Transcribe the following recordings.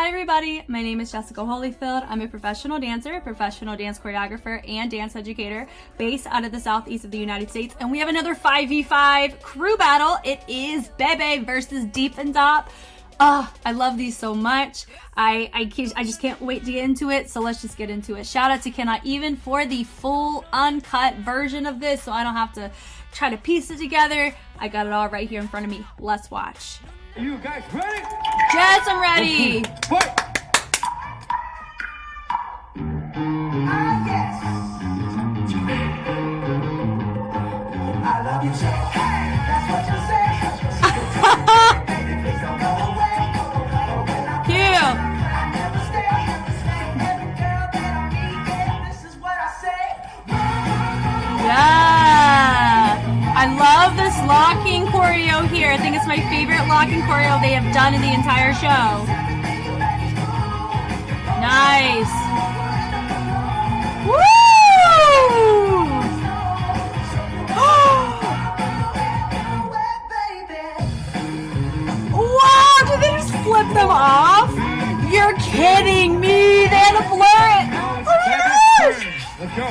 Hi everybody, my name is Jessica Holyfield. I'm a professional dancer, professional dance choreographer, and dance educator based out of the southeast of the United States. And we have another 5v5 crew battle. It is Bebe versus Deepndap. I love these so much. I just can't wait to get into it. So let's just get into it. Shout out to Cannot Even for the full uncut version of this, so I don't have to try to piece it together. I got it all right here in front of me. Let's watch. Are you guys ready? Yes, I'm ready. Fight! I love you so. Hey, that's what you say. Baby, please don't go away. Cute. I never stay. Every girl that I meet, yeah, this is what I say. Yeah. I love this locking choreo here. I think it's my favorite locking choreo they have done in the entire show. Nice. Woo! Wow, did they just flip them off? You're kidding me. They had to blur it. Oh my gosh. Let's go.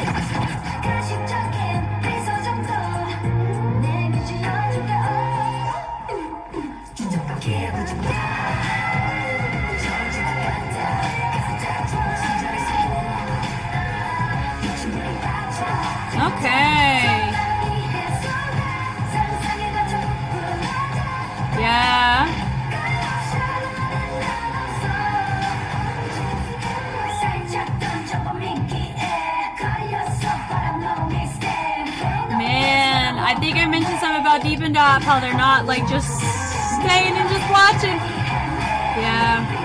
Okay. Yeah. Man, I think I mentioned something about Deepndap, how they're not like just staying and just watching. Yeah.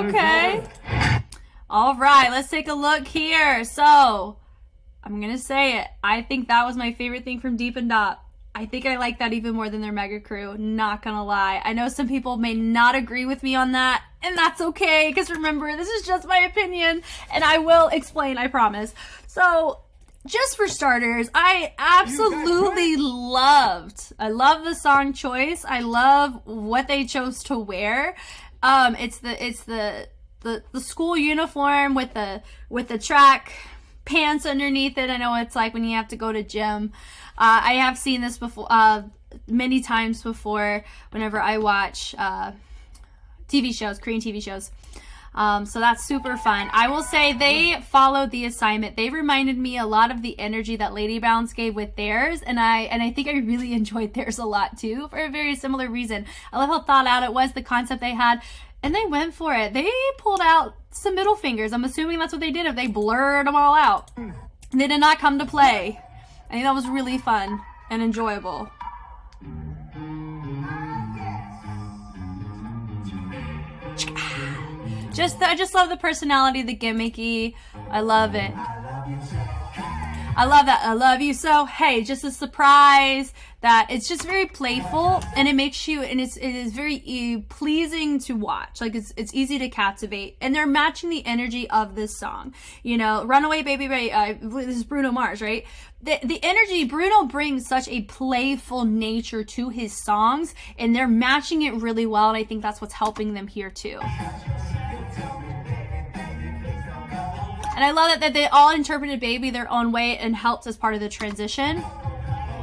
Okay. All right, let's take a look here. So, I'm gonna say it. I think that was my favorite thing from Deepndap. I think I like that even more than their mega crew. Not gonna lie. I know some people may not agree with me on that, and that's okay, because remember, this is just my opinion, and I will explain, I promise. So, just for starters, I absolutely loved. I love the song choice. I love what they chose to wear. It's the school uniform with the track pants underneath it. I know it's like when you have to go to gym. I have seen this before, many times before whenever I watch TV shows, Korean TV shows. So that's super fun. I will say they followed the assignment. They reminded me a lot of the energy that Lady Bounce gave with theirs, and I think I really enjoyed theirs a lot too, for a very similar reason. I love how thought out it was, the concept they had, and they went for it. They pulled out some middle fingers. I'm assuming that's what they did if they blurred them all out. They did not come to play. I think that was really fun and enjoyable. I just love the personality, the gimmicky. I love it. I love that. I love you so. Hey, just a surprise that it's just very playful, and it makes you, and it is very pleasing to watch. Like it's easy to captivate, and they're matching the energy of this song. You know, Runaway Baby, this is Bruno Mars, right? The energy, Bruno brings such a playful nature to his songs, and they're matching it really well, and I think that's what's helping them here too. And I love that they all interpreted Baby their own way and helped as part of the transition.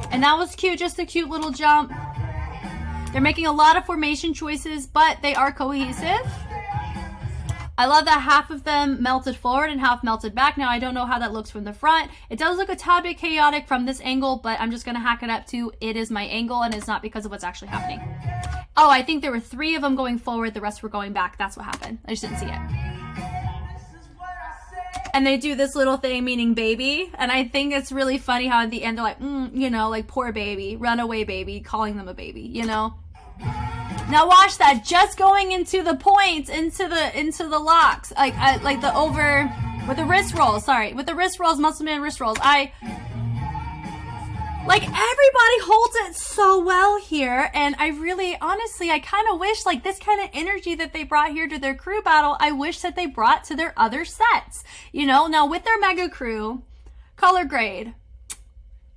And that was cute, just a cute little jump. They're making a lot of formation choices, but they are cohesive. I love that half of them melted forward and half melted back. Now, I don't know how that looks from the front. It does look a tad bit chaotic from this angle, but I'm just going to hack it up to it is my angle, and it's not because of what's actually happening. Oh, I think there were 3 of them going forward. The rest were going back. That's what happened. I just didn't see it. And they do this little thing meaning baby, and I think it's really funny how at the end they're like, you know, like poor baby, runaway baby, calling them a baby, you know. Now watch that, just going into the points, into the locks, like the over with the wrist rolls. Sorry, with the wrist rolls, muscle man wrist rolls. Like, everybody holds it so well here, and I really, honestly, I kind of wish, like, this kind of energy that they brought here to their crew battle, I wish that they brought to their other sets, you know? Now, with their mega crew, color grade,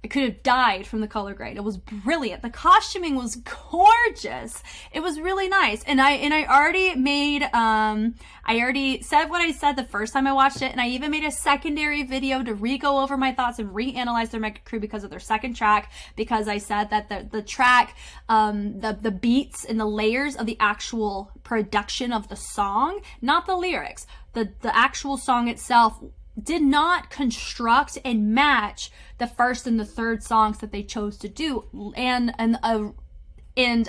I could have died from the color grade. It was brilliant. The costuming was gorgeous. It was really nice. And I already made, I already said what I said the first time I watched it. And I even made a secondary video to re-go over my thoughts and reanalyze their mega crew because of their second track. Because I said that the track, the beats and the layers of the actual production of the song, not the lyrics, the actual song itself did not construct and match the first and the third songs that they chose to do. And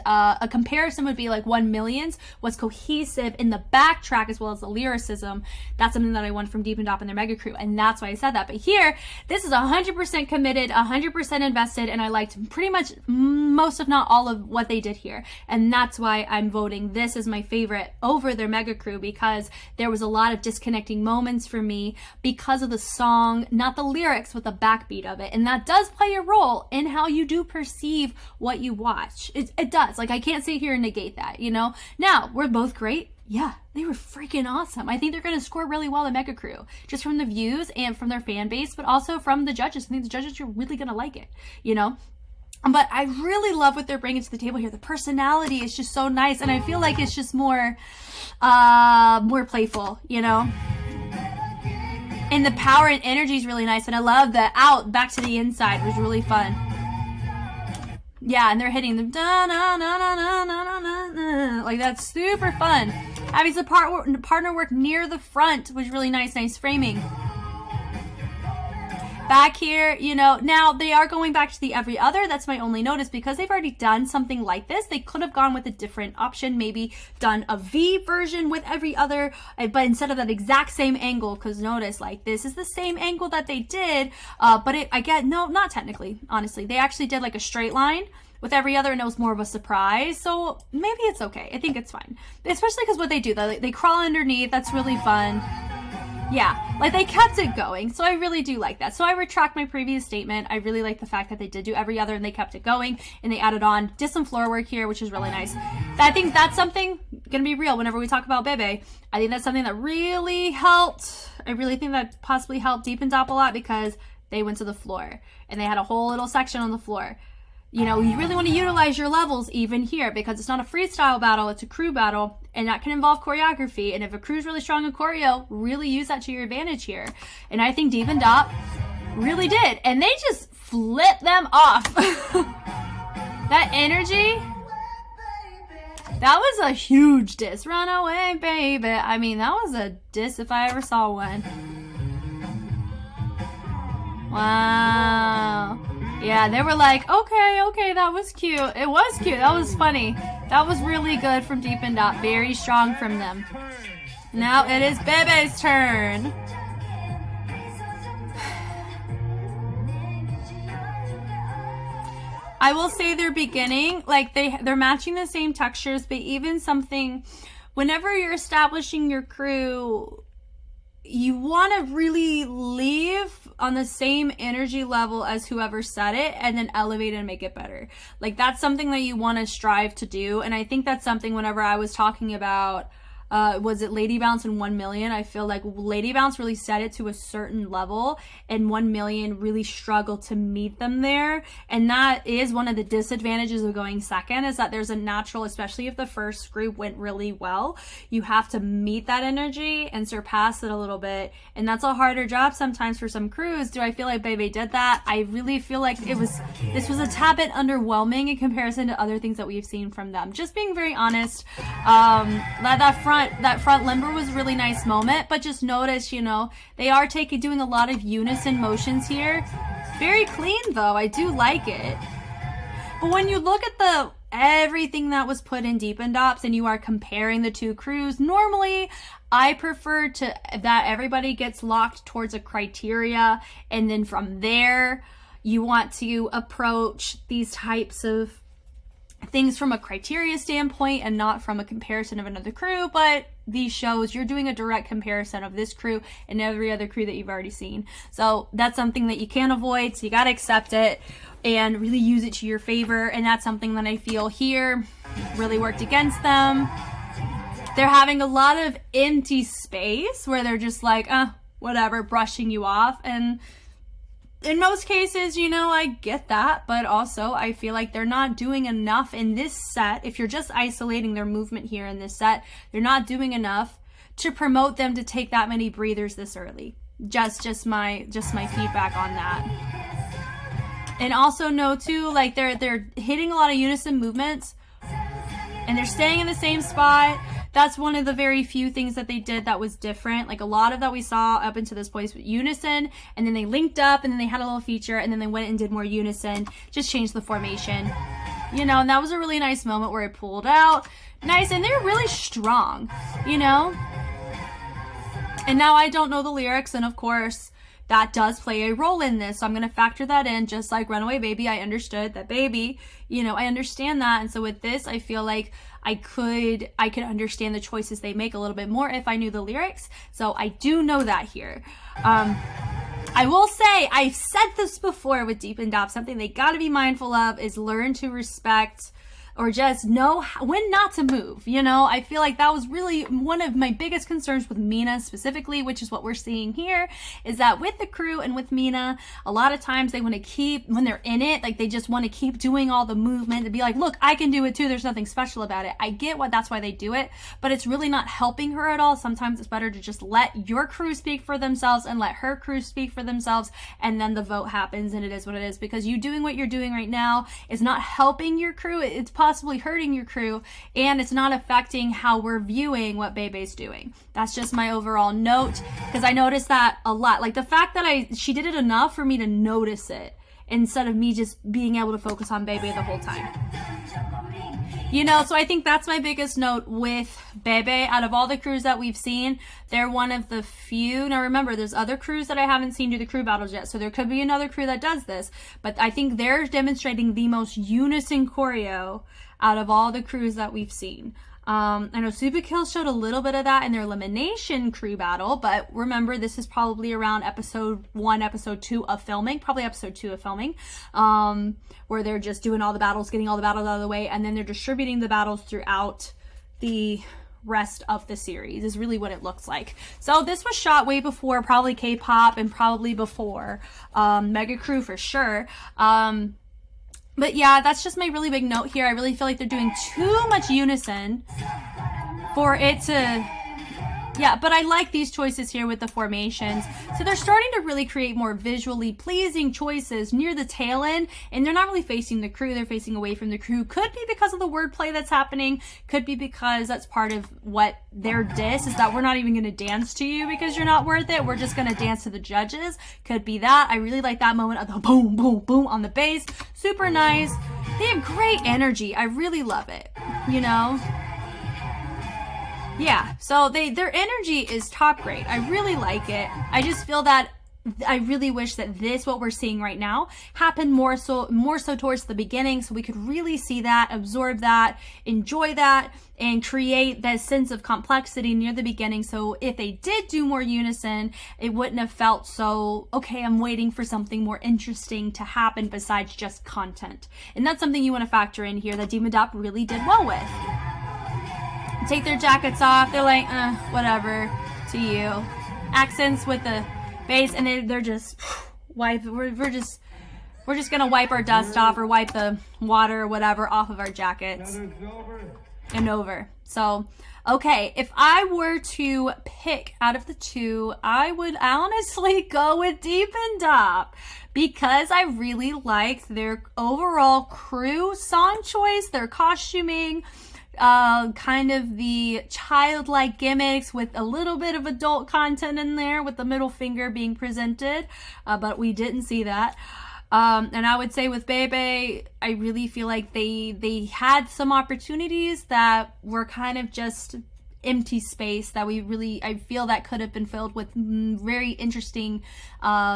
a comparison would be like 1 Million's was cohesive in the backtrack as well as the lyricism. That's something that I won from Deepndap and their mega crew, and that's why I said that. But here, this is 100% committed, 100% invested, and I liked pretty much most, if not all, of what they did here. And that's why I'm voting this as my favorite over their mega crew, because there was a lot of disconnecting moments for me because of the song, not the lyrics, but the backbeat of it. And that does play a role in how you do perceive what you watch. It does. Like, I can't sit here and negate that, you know? Now, we're both great. Yeah, they were freaking awesome. I think they're going to score really well, the mega crew, just from the views and from their fan base, but also from the judges. I think the judges are really going to like it, you know? But I really love what they're bringing to the table here. The personality is just so nice, and I feel like it's just more playful, you know? And the power and energy is really nice, and I love the out, back to the inside was really fun. Yeah, and they're hitting the da-na-na-na-na-na-na-na. Like, that's super fun. Having the partner work near the front was really nice framing. Back here, you know, now they are going back to the every other. That's my only notice, because they've already done something like this. They could have gone with a different option, maybe done a V version with every other, but instead of that exact same angle, because notice, like, this is the same angle that they did, but no, not technically, honestly. They actually did like a straight line with every other, and it was more of a surprise, so maybe it's okay. I think it's fine, especially because what they do, they crawl underneath. That's really fun. Yeah, like, they kept it going, so I really do like that. So I retract my previous statement. I really like the fact that they did do every other and they kept it going, and they added on, did some floor work here, which is really nice. I think that's something, gonna be real, whenever we talk about Bebe, I think that's something that really helped. I really think that possibly helped Deepndap a lot, because they went to the floor, and they had a whole little section on the floor. You know, you really want to utilize your levels even here, because it's not a freestyle battle, it's a crew battle, and that can involve choreography. And if a crew's really strong in choreo, really use that to your advantage here. And I think Deepndap really did. And they just flipped them off. That energy, that was a huge diss. Run away, baby. I mean, that was a diss if I ever saw one. Wow. Yeah, they were like, okay, that was cute. It was cute. That was funny. That was really good from Deepndap. Very strong from them. Now it is Bebe's turn. I will say their beginning, like, they're matching the same textures, but even something, whenever you're establishing your crew, you want to really leave on the same energy level as whoever said it, and then elevate it and make it better. Like, that's something that you want to strive to do. And I think that's something, whenever I was talking about, was it Lady Bounce and 1 Million? I feel like Lady Bounce really set it to a certain level, and 1 Million really struggled to meet them there. And that is one of the disadvantages of going second, is that there's a natural, especially if the first group went really well, you have to meet that energy and surpass it a little bit. And that's a harder job sometimes for some crews. Do I feel like Bebe did that? I really feel like this was a tad bit underwhelming in comparison to other things that we've seen from them. Just being very honest. That front limber was a really nice moment, but just notice, you know, they are doing a lot of unison motions here. Very clean though. I do like it. But when you look at everything that was put in Deepndap's, and you are comparing the two crews, normally I prefer that everybody gets locked towards a criteria, and then from there you want to approach these types of things from a criteria standpoint and not from a comparison of another crew. But these shows, you're doing a direct comparison of this crew and every other crew that you've already seen. So that's something that you can't avoid, so you got to accept it and really use it to your favor. And that's something that I feel here really worked against them. They're having a lot of empty space where they're just like, whatever, brushing you off. And in most cases, you know, I get that, but also I feel like they're not doing enough in this set. If you're just isolating their movement here in this set, they're not doing enough to promote them to take that many breathers this early. Just my feedback on that. And also know too, like they're hitting a lot of unison movements and they're staying in the same spot. That's one of the very few things that they did that was different. Like a lot of that we saw up until this point was unison, and then they linked up, and then they had a little feature, and then they went and did more unison, just changed the formation. You know, and that was a really nice moment where it pulled out. Nice, and they're really strong, you know? And now I don't know the lyrics, and of course, that does play a role in this. So I'm going to factor that in, just like Runaway Baby. I understood that Baby, you know, I understand that. And so with this, I feel like I could understand the choices they make a little bit more if I knew the lyrics. So I do know that here. I will say, I've said this before with Deepndap, something they got to be mindful of is learn to respect or just know when not to move. You know, I feel like that was really one of my biggest concerns with Mina specifically, which is what we're seeing here, is that with the crew and with Mina, a lot of times they want to keep, when they're in it, like they just want to keep doing all the movement and be like, look, I can do it too. There's nothing special about it. I get what that's why they do it, but it's really not helping her at all. Sometimes it's better to just let your crew speak for themselves and let her crew speak for themselves. And then the vote happens and it is what it is, because you doing what you're doing right now is not helping your crew. It's possibly hurting your crew, and it's not affecting how we're viewing what Bebe's doing. That's just my overall note, because I noticed that a lot. Like the fact that she did it enough for me to notice it instead of me just being able to focus on Bebe the whole time. You know, so I think that's my biggest note with Bebe. Out of all the crews that we've seen, they're one of the few. Now remember, there's other crews that I haven't seen do the crew battles yet, so there could be another crew that does this. But I think they're demonstrating the most unison choreo out of all the crews that we've seen. I know Super Kill showed a little bit of that in their elimination crew battle, but remember, this is probably around episode 1, episode 2 of filming, probably episode 2 of filming, where they're just doing all the battles, getting all the battles out of the way, and then they're distributing the battles throughout the rest of the series is really what it looks like. So this was shot way before probably K-pop and probably before Mega Crew for sure. But yeah, that's just my really big note here. I really feel like they're doing too much unison for it to... Yeah, but I like these choices here with the formations. So they're starting to really create more visually pleasing choices near the tail end, and they're not really facing the crew, they're facing away from the crew. Could be because of the wordplay that's happening, could be because that's part of what their diss is, that we're not even gonna dance to you because you're not worth it, we're just gonna dance to the judges. Could be that. I really like that moment of the boom, boom, boom on the bass. Super nice. They have great energy. I really love it, you know? Yeah, so their energy is top grade. I really like it. I just feel that I really wish that what we're seeing right now happened more so towards the beginning, so we could really see that, absorb that, enjoy that, and create that sense of complexity near the beginning. So if they did do more unison, it wouldn't have felt so, okay, I'm waiting for something more interesting to happen besides just content. And that's something you want to factor in here that Deepndap really did well with. Take their jackets off, they're like, whatever, to you. Accents with the bass, and they're just we're just gonna wipe our dust off, or wipe the water or whatever off of our jackets. And over. So, okay, if I were to pick out of the two, I would honestly go with Deepndap, because I really liked their overall crew song choice, their costuming, kind of the childlike gimmicks with a little bit of adult content in there, with the middle finger being presented, but we didn't see that. And I would say with Bebe, I really feel like they had some opportunities that were kind of just empty space that I feel that could have been filled with very interesting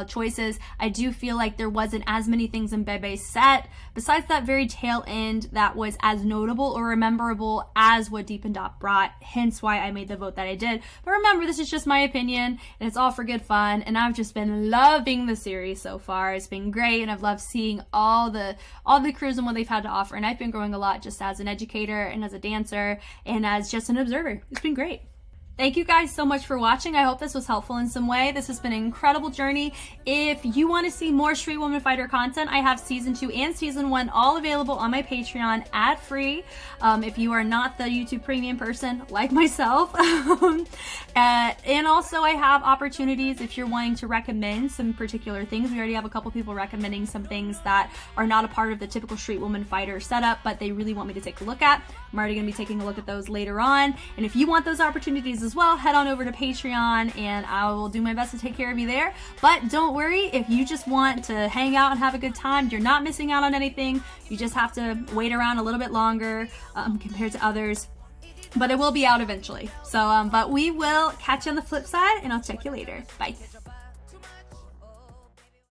choices. I do feel like there wasn't as many things in Bebe's set besides that very tail end that was as notable or rememberable as what Deepndap brought, hence why I made the vote that I did. But remember, this is just my opinion, and it's all for good fun, and I've just been loving the series so far. It's been great, and I've loved seeing all the crews and what they've had to offer, and I've been growing a lot just as an educator and as a dancer and as just an observer. It's been great. Thank you guys so much for watching. I hope this was helpful in some way. This has been an incredible journey. If you want to see more Street Woman Fighter content, I have season 2 and season 1 all available on my Patreon ad-free. If you are not the YouTube premium person like myself. And also I have opportunities if you're wanting to recommend some particular things. We already have a couple people recommending some things that are not a part of the typical Street Woman Fighter setup, but they really want me to take a look at. I'm already going to be taking a look at those later on. And if you want those opportunities as well, head on over to Patreon and I will do my best to take care of you there. But don't worry, if you just want to hang out and have a good time, you're not missing out on anything. You just have to wait around a little bit longer compared to others. But it will be out eventually. So, but we will catch you on the flip side and I'll check you later. Bye.